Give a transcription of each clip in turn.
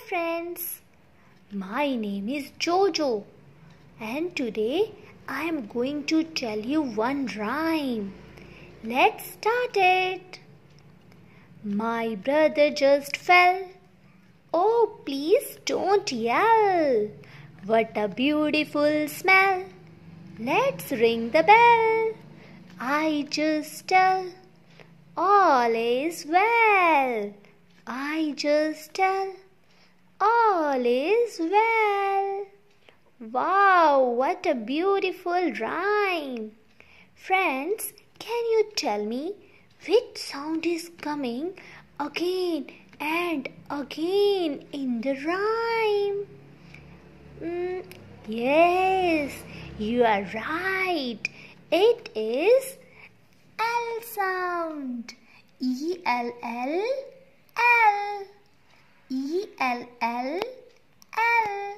friends, my name is Jojo and today I am going to tell you one rhyme. Let's start it. My brother just fell. Oh, please don't yell. What a beautiful smell. Let's ring the bell. I just tell all is well. I just tell all is well. Wow, what a beautiful rhyme. Friends, can you tell me which sound is coming again and again in the rhyme? Yes, you are right. It is L sound. E-L-L, L. E-L-L, L.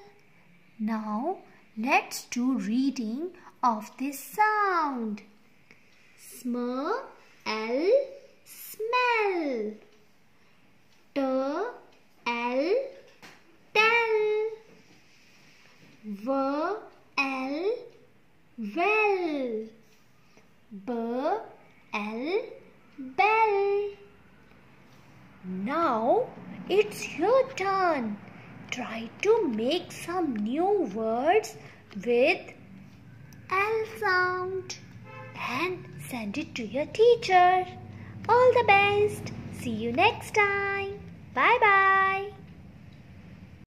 Now, let's do reading of this sound. Smell, smell. T-L, tell. V-L, well. B-L, bell. Now it's your turn. Try to make some new words with L sound and send it to your teacher. All the best. See you next time. Bye bye.